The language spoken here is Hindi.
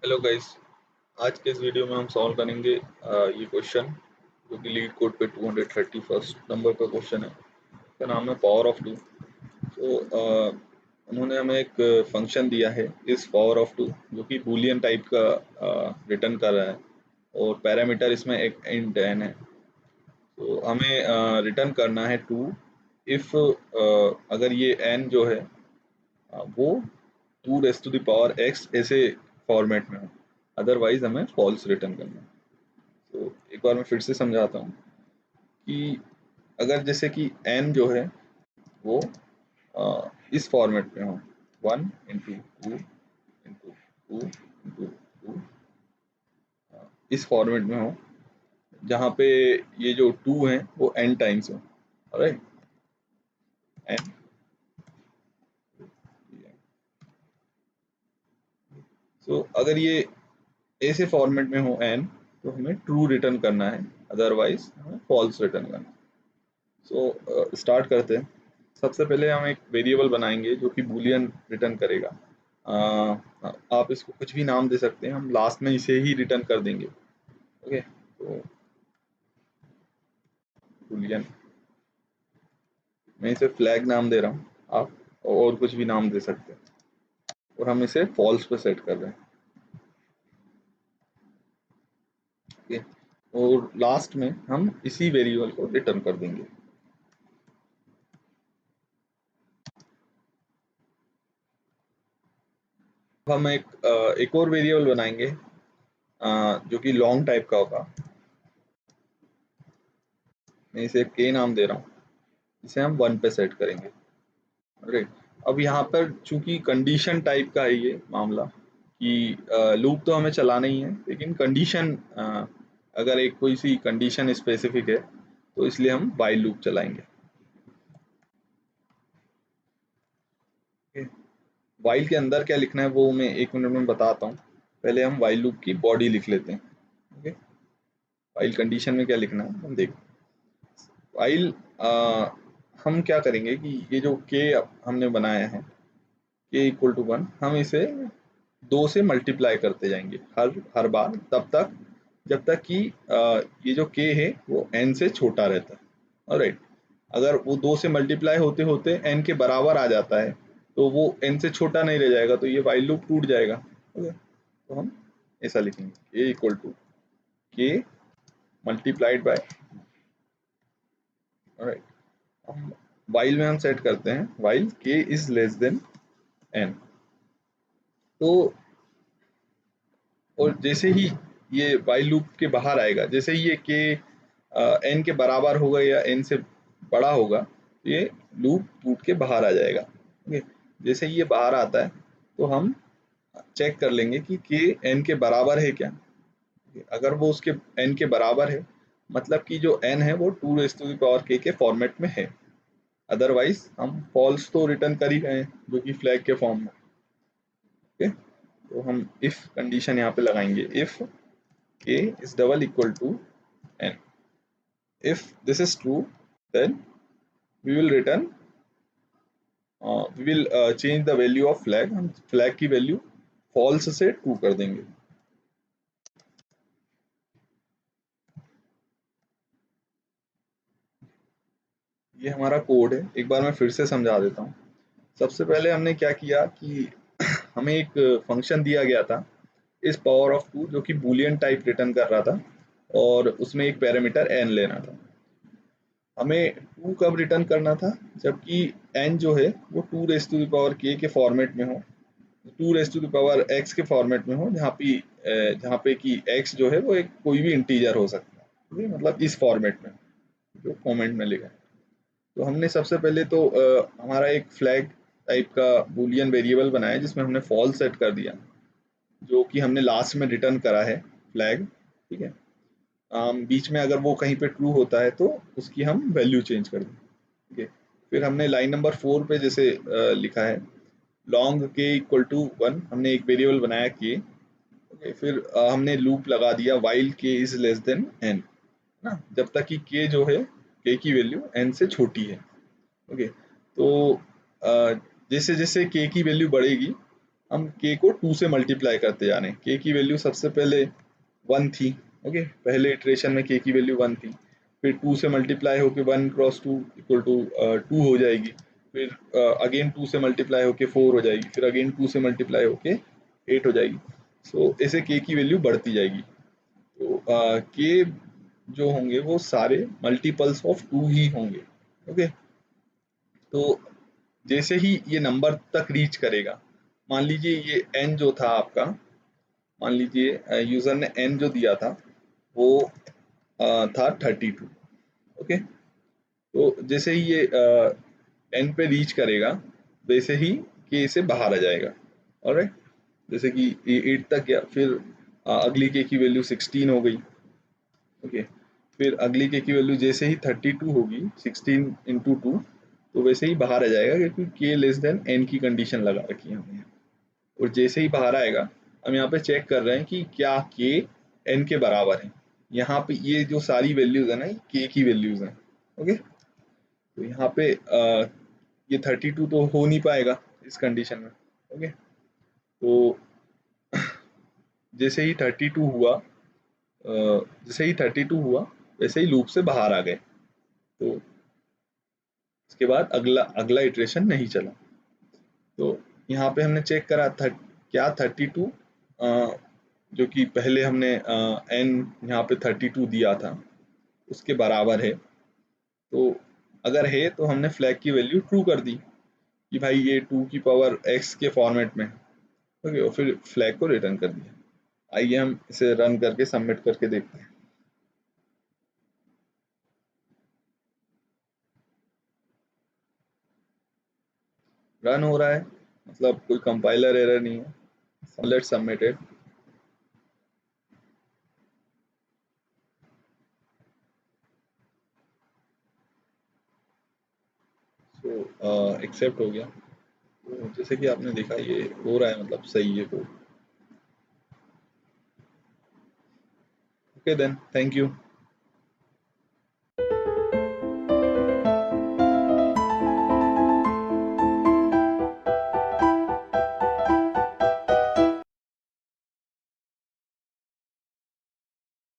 Hello guys. आज के इस वीडियो में हम सॉल्व करेंगे ये क्वेश्चन जो कि लीड कोड पे 231 नंबर का क्वेश्चन है। इसका नाम है पावर ऑफ टू। तो उन्होंने हमें एक फंक्शन दिया है इस पावर ऑफ टू जो कि बूलियन टाइप का रिटर्न कर रहा है और पैरामीटर इसमें एक इंट n है। तो हमें रिटर्न करना है टू इफ अगर ये n जो है वो 2 raised to the power x ऐसे फॉर्मेट में हो, अदरवाइज हमें फॉल्स रिटर्न करना है। तो एक बार मैं फिर से समझाता हूँ कि अगर जैसे कि n जो है वो इस फॉर्मेट में हो, 1 into 2 into 2 into 2 इस फॉर्मेट में हो जहाँ पे ये जो 2 है वो n टाइम्स हो। Right, n। सो अगर ये ऐसे फॉर्मेट में हो n, तो हमें ट्रू रिटर्न करना है, अदरवाइज हमें फॉल्स रिटर्न करना है। सो स्टार्ट करते हैं। सबसे पहले हम एक वेरिएबल बनाएंगे जो कि बूलियन रिटर्न करेगा। आप इसको कुछ भी नाम दे सकते हैं, हम लास्ट में इसे ही रिटर्न कर देंगे। ओके, तो बूलियन, मैं इसे फ्लैग नाम दे रहा हूँ, आप और कुछ भी नाम दे सकते हैं और हम इसे फॉल्स पे सेट कर रहे हैं। ओके, और लास्ट में हम इसी वेरिएबल को रिटर्न कर देंगे। हम एक और वेरिएबल बनाएंगे जो कि लॉन्ग टाइप का होगा। मैं इसे k नाम दे रहा हूँ, इसे हम 1 पे सेट करेंगे। राइट, अब यहाँ पर चूंकि कंडीशन टाइप का है ये मामला कि लूप तो हमें चलाना ही है, लेकिन कंडीशन अगर एक कोई सी कंडीशन स्पेसिफिक है तो इसलिए हम वाइल लूप चलाएंगे। वाइल के अंदर क्या लिखना है वो मैं 1 मिनट में बताता हूँ। पहले हम वाइल लूप की बॉडी लिख लेते हैं। ओके, वाइल कंडीशन में क्या लिखना है हम देखते हैं। वाइल हम क्या करेंगे कि ये जो के हमने बनाया है k=1, हम इसे 2 से मल्टीप्लाई करते जाएंगे हर हर बार, तब तक जब तक कि ये जो k है वो n से छोटा रहता है। ऑलराइट, अगर वो 2 से मल्टीप्लाई होते होते n के बराबर आ जाता है तो वो n से छोटा नहीं रह जाएगा, तो ये वाइल लूप टूट जाएगा। ओके, तो हम ऐसा लिखेंगे k मल्टीप्लाइड बाय। ऑलराइट, हम वाइल में हम सेट करते हैं while k is less than n। तो और जैसे ही ये वाइल लूप के बाहर आएगा, जैसे ही ये के एन के बराबर होगा या एन से बड़ा होगा, तो ये लूप टूट के बाहर आ जाएगा। ओके, जैसे ही ये बाहर आता है तो हम चेक कर लेंगे कि के एन के बराबर है क्या। अगर वो उसके एन के बराबर है, मतलब कि जो एन है वो 2 raised to the power k के फॉर्मेट में है, अदरवाइज हम फॉल्स तो रिटर्न कर ही गए हैं जो कि फ्लैग के फॉर्म में। ओके, तो हम इफ कंडीशन यहाँ पे लगाएंगे, if k is double equal to n. If this is true, then we will return, we will change the value of flag. हम flag की वैल्यू false से true कर देंगे। ये हमारा कोड है, एक बार मैं फिर से समझा देता हूँ। सबसे पहले हमने क्या किया कि हमें एक फंक्शन दिया गया था इस पावर ऑफ टू जो कि बूलियन टाइप रिटर्न कर रहा था और उसमें एक पैरामीटर n लेना था। हमें 2 कब रिटर्न करना था, जबकि n जो है वो 2 raised to the power k के फॉर्मेट में हो, 2 raised to the power x के फॉर्मेट में हो, जहाँ पे कि x जो है वो एक कोई भी इंटीजर हो सकता है। ठीक है, मतलब इस फॉर्मेट में जो कमेंट में लिखा है। तो हमने सबसे पहले तो हमारा एक फ्लैग टाइप का बूलियन वेरिएबल बनाया जिसमें हमने फॉल्स सेट कर दिया, जो कि हमने लास्ट में रिटर्न करा है फ्लैग। ठीक है, बीच में अगर वो कहीं पे ट्रू होता है तो उसकी हम वैल्यू चेंज कर दें। ठीक है, फिर हमने लाइन नंबर 4 पे जैसे लिखा है लॉन्ग k इक्वल टू 1, हमने एक वेरिएबल बनाया k। ओके, फिर हमने लूप लगा दिया while k is less than n ना, जब तक कि k जो है k की वैल्यू n से छोटी है। ओके, तो जैसे जैसे k की वैल्यू बढ़ेगी हम k को 2 से मल्टीप्लाई करते जा रहे हैं। k की वैल्यू सबसे पहले 1 थी, ओके, पहले इटरेशन में k की वैल्यू 1 थी, फिर 2 से मल्टीप्लाई होके 1 क्रॉस 2 इक्वल टू 2 हो जाएगी, फिर अगेन 2 से मल्टीप्लाई होके 4 हो जाएगी, फिर अगेन 2 से मल्टीप्लाई होके 8 हो जाएगी। सो ऐसे k की वैल्यू बढ़ती जाएगी। तो k जो होंगे वो सारे मल्टीपल्स ऑफ 2 ही होंगे, ओके। तो जैसे ही ये नंबर तक रीच करेगा, मान लीजिए ये n जो था आपका, मान लीजिए यूजर ने n जो दिया था वो था 32, ओके। तो जैसे ही ये n पे रीच करेगा वैसे ही k से बाहर आ जाएगा, ऑलराइट। जैसे कि ये 8 तक गया, फिर अगली k की वैल्यू 16 हो गई, ओके। फिर अगली k की वैल्यू जैसे ही 32 होगी, 16 इंटू 2, तो वैसे ही बाहर आ जाएगा क्योंकि k लेस देन n की कंडीशन लगा रखी है हमने। और जैसे ही बाहर आएगा, हम यहाँ पे चेक कर रहे हैं कि क्या k n के बराबर है। यहाँ पे ये जो सारी वैल्यूज है ना, ये k की वैल्यूज हैं, ओके। तो यहाँ पे ये 32 तो हो नहीं पाएगा इस कंडीशन में, ओके। तो जैसे ही 32 हुआ, जैसे ही 32 हुआ वैसे ही लूप से बाहर आ गए। तो इसके बाद अगला अगला इटरेशन नहीं चला। तो यहाँ पे हमने चेक करा था क्या 32 जो कि पहले हमने n यहाँ पे 32 दिया था उसके बराबर है। तो अगर है तो हमने फ्लैग की वैल्यू ट्रू कर दी कि भाई ये 2 की पावर x के फॉर्मेट में, ओके, और फिर फ्लैग को रिटर्न कर दिया। आइए हम इसे रन करके सबमिट करके देखते हैं। रन हो रहा है, मतलब कोई कंपाइलर एरर नहीं है। Let's submit it. So accept हो गया। तो जैसे कि आपने देखा ये हो रहा है, मतलब सही है code. Okay then, thank you.